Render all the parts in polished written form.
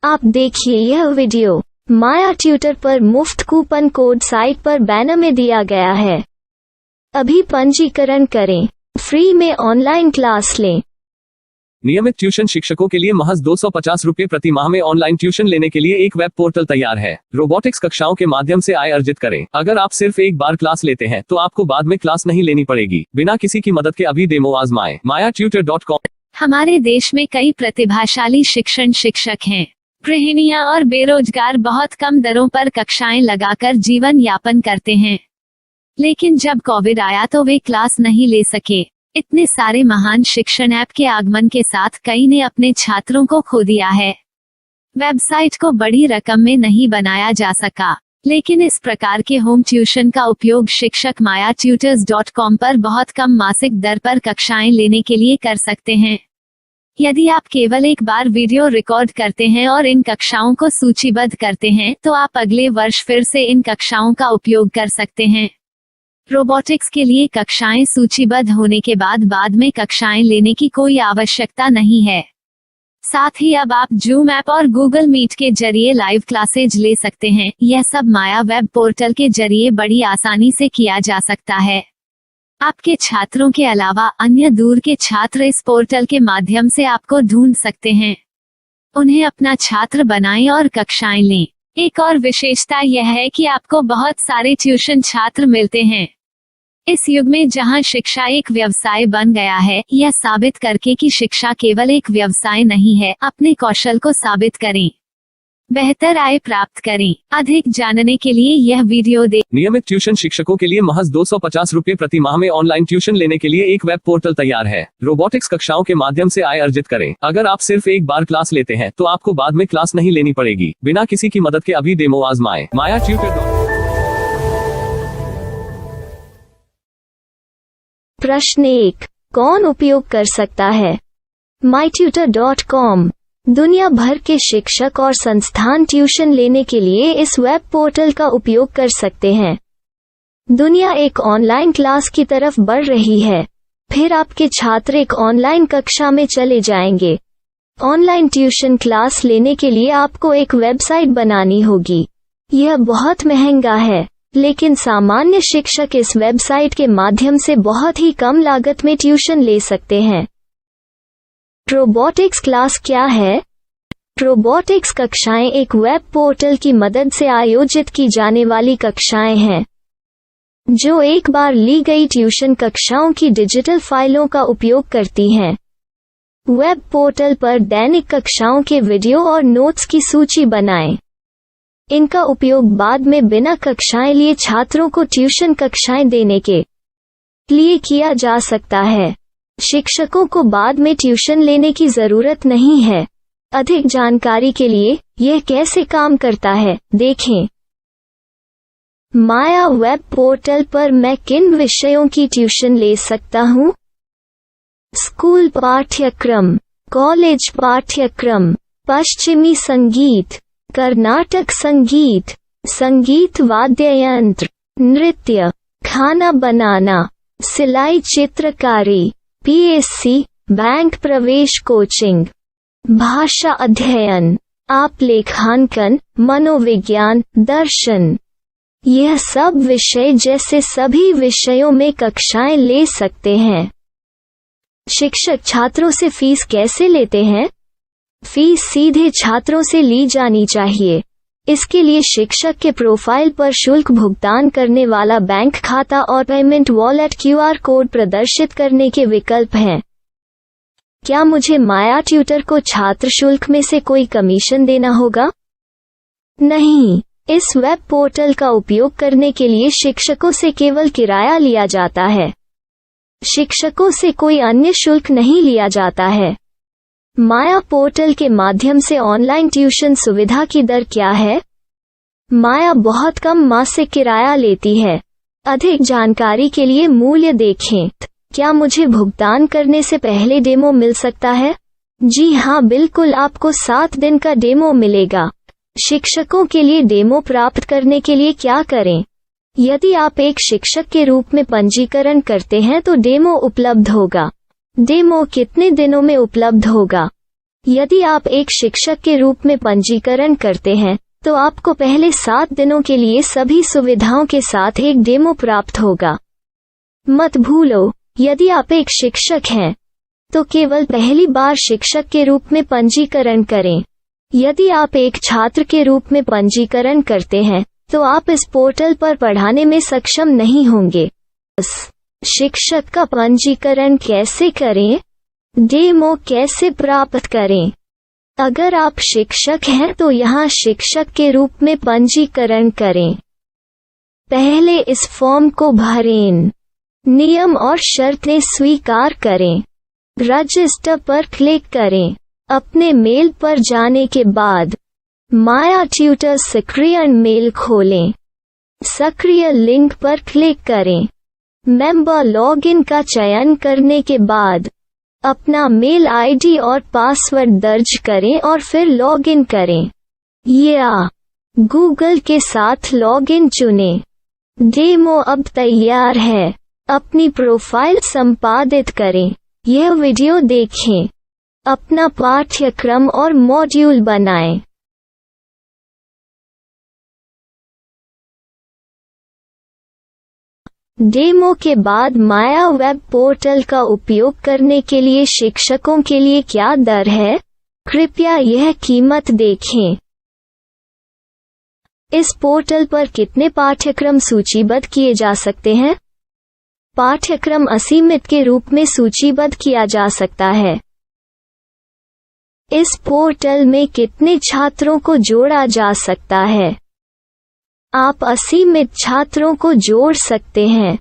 आप देखिए यह वीडियो माया ट्यूटर पर मुफ्त कूपन कोड साइट पर बैनर में दिया गया है। अभी पंजीकरण करें, फ्री में ऑनलाइन क्लास लें। नियमित ट्यूशन शिक्षकों के लिए महज 250 रुपये प्रति माह में ऑनलाइन ट्यूशन लेने के लिए एक वेब पोर्टल तैयार है। रोबोटिक्स कक्षाओं के माध्यम से आय अर्जित करें। अगर आप सिर्फ एक बार क्लास लेते हैं तो आपको बाद में क्लास नहीं लेनी पड़ेगी। बिना किसी की मदद के अभी डेमो आजमाएं। mayatutor.com। हमारे देश में कई प्रतिभाशाली शिक्षक हैं। गृहिणियां और बेरोजगार बहुत कम दरों पर कक्षाएं लगाकर जीवन यापन करते हैं, लेकिन जब कोविड आया तो वे क्लास नहीं ले सके। इतने सारे महान शिक्षण ऐप के आगमन के साथ कई ने अपने छात्रों को खो दिया है। वेबसाइट को बड़ी रकम में नहीं बनाया जा सका, लेकिन इस प्रकार के होम ट्यूशन का उपयोग शिक्षक mayaTutors.com पर बहुत कम मासिक दर पर कक्षाएं लेने के लिए कर सकते हैं। यदि आप केवल एक बार वीडियो रिकॉर्ड करते हैं और इन कक्षाओं को सूचीबद्ध करते हैं तो आप अगले वर्ष फिर से इन कक्षाओं का उपयोग कर सकते हैं। रोबोटिक्स के लिए कक्षाएं सूचीबद्ध होने के बाद में कक्षाएं लेने की कोई आवश्यकता नहीं है। साथ ही अब आप जूम ऐप और गूगल मीट के जरिए लाइव क्लासेज ले सकते हैं। यह सब माया वेब पोर्टल के जरिए बड़ी आसानी से किया जा सकता है। आपके छात्रों के अलावा अन्य दूर के छात्र इस पोर्टल के माध्यम से आपको ढूंढ सकते हैं। उन्हें अपना छात्र बनाएं और कक्षाएं लें। एक और विशेषता यह है कि आपको बहुत सारे ट्यूशन छात्र मिलते हैं। इस युग में जहां शिक्षा एक व्यवसाय बन गया है, यह साबित करके कि शिक्षा केवल एक व्यवसाय नहीं है, अपने कौशल को साबित करें, बेहतर आय प्राप्त करें। अधिक जानने के लिए यह वीडियो देखें। नियमित ट्यूशन शिक्षकों के लिए महज 250 रुपये प्रति माह में ऑनलाइन ट्यूशन लेने के लिए एक वेब पोर्टल तैयार है। रोबोटिक्स कक्षाओं के माध्यम से आय अर्जित करें। अगर आप सिर्फ एक बार क्लास लेते हैं तो आपको बाद में क्लास नहीं लेनी पड़ेगी। बिना किसी की मदद के अभी डेमो आजमाएं। mayaTutor। प्रश्न 1, कौन उपयोग कर सकता है? mytutor.com दुनिया भर के शिक्षक और संस्थान ट्यूशन लेने के लिए इस वेब पोर्टल का उपयोग कर सकते हैं। दुनिया एक ऑनलाइन क्लास की तरफ बढ़ रही है, फिर आपके छात्र एक ऑनलाइन कक्षा में चले जाएंगे। ऑनलाइन ट्यूशन क्लास लेने के लिए आपको एक वेबसाइट बनानी होगी। यह बहुत महंगा है, लेकिन सामान्य शिक्षक इस वेबसाइट के माध्यम से बहुत ही कम लागत में ट्यूशन ले सकते हैं। रोबोटिक्स क्लास क्या है? रोबोटिक्स कक्षाएं एक वेब पोर्टल की मदद से आयोजित की जाने वाली कक्षाएं हैं, जो एक बार ली गई ट्यूशन कक्षाओं की डिजिटल फाइलों का उपयोग करती हैं। वेब पोर्टल पर दैनिक कक्षाओं के वीडियो और नोट्स की सूची बनाएं। इनका उपयोग बाद में बिना कक्षाएं लिए छात्रों को ट्यूशन कक्षाएं देने के लिए किया जा सकता है। शिक्षकों को बाद में ट्यूशन लेने की जरूरत नहीं है। अधिक जानकारी के लिए यह कैसे काम करता है देखें। माया वेब पोर्टल पर मैं किन विषयों की ट्यूशन ले सकता हूँ? स्कूल पाठ्यक्रम, कॉलेज पाठ्यक्रम, पश्चिमी संगीत, कर्नाटक संगीत, संगीत वाद्य यंत्र, नृत्य, खाना बनाना, सिलाई चित्रकारी, पीएससी, बैंक प्रवेश कोचिंग, भाषा अध्ययन, आप लेखांकन, मनोविज्ञान, दर्शन। यह सब विषय जैसे सभी विषयों में कक्षाएं ले सकते हैं। शिक्षक छात्रों से फीस कैसे लेते हैं? फीस सीधे छात्रों से ली जानी चाहिए। इसके लिए शिक्षक के प्रोफाइल पर शुल्क भुगतान करने वाला बैंक खाता और पेमेंट वॉलेट क्यूआर कोड प्रदर्शित करने के विकल्प हैं। क्या मुझे माया ट्यूटर को छात्र शुल्क में से कोई कमीशन देना होगा? नहीं, इस वेब पोर्टल का उपयोग करने के लिए शिक्षकों से केवल किराया लिया जाता है। शिक्षकों से कोई अन्य शुल्क नहीं लिया जाता है। माया पोर्टल के माध्यम से ऑनलाइन ट्यूशन सुविधा की दर क्या है? माया बहुत कम मासिक किराया लेती है। अधिक जानकारी के लिए मूल्य देखें। क्या मुझे भुगतान करने से पहले डेमो मिल सकता है? जी हाँ, बिल्कुल, आपको 7 दिन का डेमो मिलेगा। शिक्षकों के लिए डेमो प्राप्त करने के लिए क्या करें? यदि आप एक शिक्षक के रूप में पंजीकरण करते हैं तो डेमो उपलब्ध होगा। डेमो कितने दिनों में उपलब्ध होगा? यदि आप एक शिक्षक के रूप में पंजीकरण करते हैं तो आपको पहले 7 दिनों के लिए सभी सुविधाओं के साथ एक डेमो प्राप्त होगा। मत भूलो, यदि आप एक शिक्षक हैं तो केवल पहली बार शिक्षक के रूप में पंजीकरण करें। यदि आप एक छात्र के रूप में पंजीकरण करते हैं तो आप इस पोर्टल पर पढ़ाने में सक्षम नहीं होंगे। शिक्षक का पंजीकरण कैसे करें? डेमो कैसे प्राप्त करें? अगर आप शिक्षक हैं तो यहाँ शिक्षक के रूप में पंजीकरण करें। पहले इस फॉर्म को भरें, नियम और शर्तें स्वीकार करें, रजिस्टर पर क्लिक करें। अपने मेल पर जाने के बाद माया ट्यूटर सक्रिय मेल खोलें। सक्रिय लिंक पर क्लिक करें। मेंबर लॉगिन का चयन करने के बाद अपना मेल आईडी और पासवर्ड दर्ज करें और फिर लॉगिन करें या गूगल के साथ लॉगिन चुनें। डेमो अब तैयार है। अपनी प्रोफाइल संपादित करें। यह वीडियो देखें। अपना पाठ्यक्रम और मॉड्यूल बनाएं। डेमो के बाद माया वेब पोर्टल का उपयोग करने के लिए शिक्षकों के लिए क्या दर है? कृपया यह कीमत देखें। इस पोर्टल पर कितने पाठ्यक्रम सूचीबद्ध किए जा सकते हैं? पाठ्यक्रम असीमित के रूप में सूचीबद्ध किया जा सकता है। इस पोर्टल में कितने छात्रों को जोड़ा जा सकता है? आप असीमित छात्रों को जोड़ सकते हैं।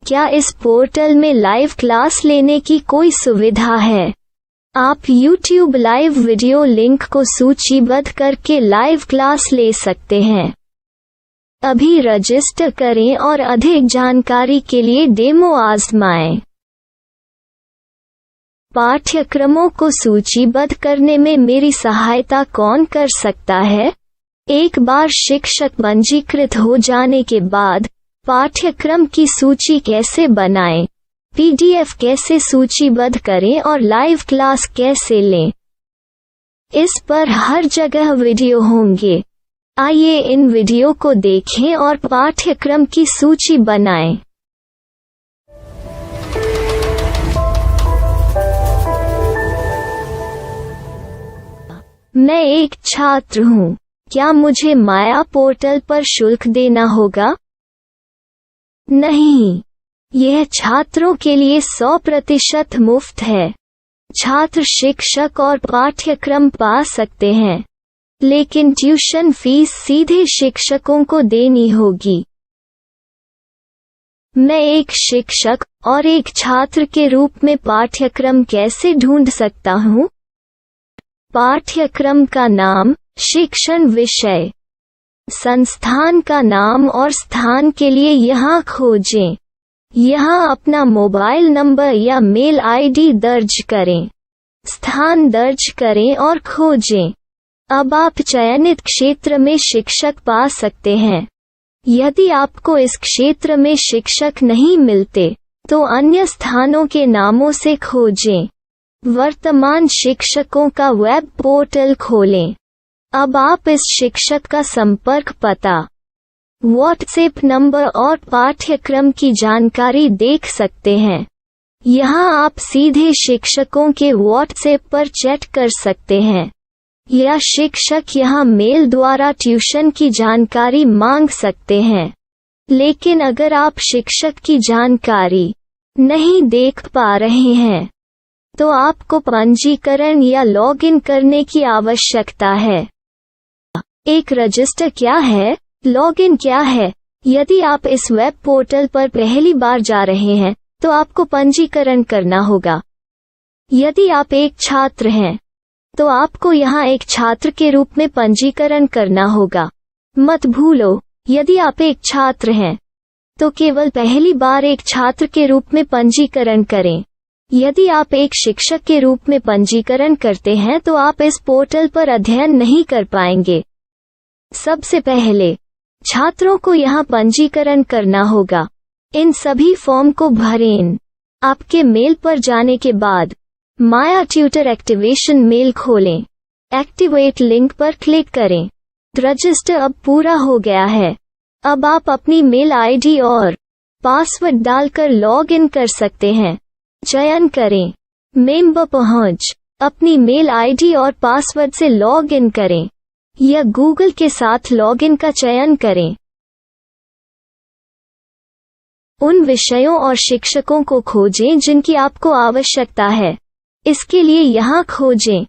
क्या इस पोर्टल में लाइव क्लास लेने की कोई सुविधा है? आप YouTube लाइव वीडियो लिंक को सूचीबद्ध करके लाइव क्लास ले सकते हैं। अभी रजिस्टर करें और अधिक जानकारी के लिए डेमो आजमाएं। पाठ्यक्रमों को सूचीबद्ध करने में मेरी सहायता कौन कर सकता है? एक बार शिक्षक पंजीकृत हो जाने के बाद पाठ्यक्रम की सूची कैसे बनाएं, PDF कैसे सूचीबद्ध करें और लाइव क्लास कैसे लें, इस पर हर जगह वीडियो होंगे। आइए इन वीडियो को देखें और पाठ्यक्रम की सूची बनाएं। मैं एक छात्र हूँ। क्या मुझे माया पोर्टल पर शुल्क देना होगा? नहीं, यह छात्रों के लिए 100% मुफ्त है। छात्र शिक्षक और पाठ्यक्रम पा सकते हैं, लेकिन ट्यूशन फीस सीधे शिक्षकों को देनी होगी। मैं एक शिक्षक और एक छात्र के रूप में पाठ्यक्रम कैसे ढूंढ सकता हूँ? पाठ्यक्रम का नाम, शिक्षण विषय, संस्थान का नाम और स्थान के लिए यहाँ खोजें। यहाँ अपना मोबाइल नंबर या मेल आईडी दर्ज करें। स्थान दर्ज करें और खोजें। अब आप चयनित क्षेत्र में शिक्षक पा सकते हैं। यदि आपको इस क्षेत्र में शिक्षक नहीं मिलते तो अन्य स्थानों के नामों से खोजें। वर्तमान शिक्षकों का वेब पोर्टल खोलें। अब आप इस शिक्षक का संपर्क पता, व्हाट्सएप नंबर और पाठ्यक्रम की जानकारी देख सकते हैं। यहाँ आप सीधे शिक्षकों के व्हाट्सएप पर चैट कर सकते हैं या शिक्षक यहाँ मेल द्वारा ट्यूशन की जानकारी मांग सकते हैं। लेकिन अगर आप शिक्षक की जानकारी नहीं देख पा रहे हैं तो आपको पंजीकरण या लॉगिन करने की आवश्यकता है। एक रजिस्टर क्या है? लॉगिन क्या है? यदि आप इस वेब पोर्टल पर पहली बार जा रहे हैं तो आपको पंजीकरण करना होगा। यदि आप एक छात्र हैं तो आपको यहाँ एक छात्र के रूप में पंजीकरण करना होगा। मत भूलो, यदि आप एक छात्र हैं तो केवल पहली बार एक छात्र के रूप में पंजीकरण करें। यदि आप एक शिक्षक के रूप में पंजीकरण करते हैं तो आप इस पोर्टल पर अध्ययन नहीं कर पाएंगे। सबसे पहले छात्रों को यहाँ पंजीकरण करना होगा। इन सभी फॉर्म को भरें। आपके मेल पर जाने के बाद माया ट्यूटर एक्टिवेशन मेल खोलें। एक्टिवेट लिंक पर क्लिक करें। रजिस्टर अब पूरा हो गया है। अब आप अपनी मेल आईडी और पासवर्ड डालकर लॉग इन कर सकते हैं। चयन करें मेंबर पहुंच। अपनी मेल आईडी और पासवर्ड से लॉग इन करें या गूगल के साथ लॉगिन का चयन करें। उन विषयों और शिक्षकों को खोजें जिनकी आपको आवश्यकता है। इसके लिए यहाँ खोजें।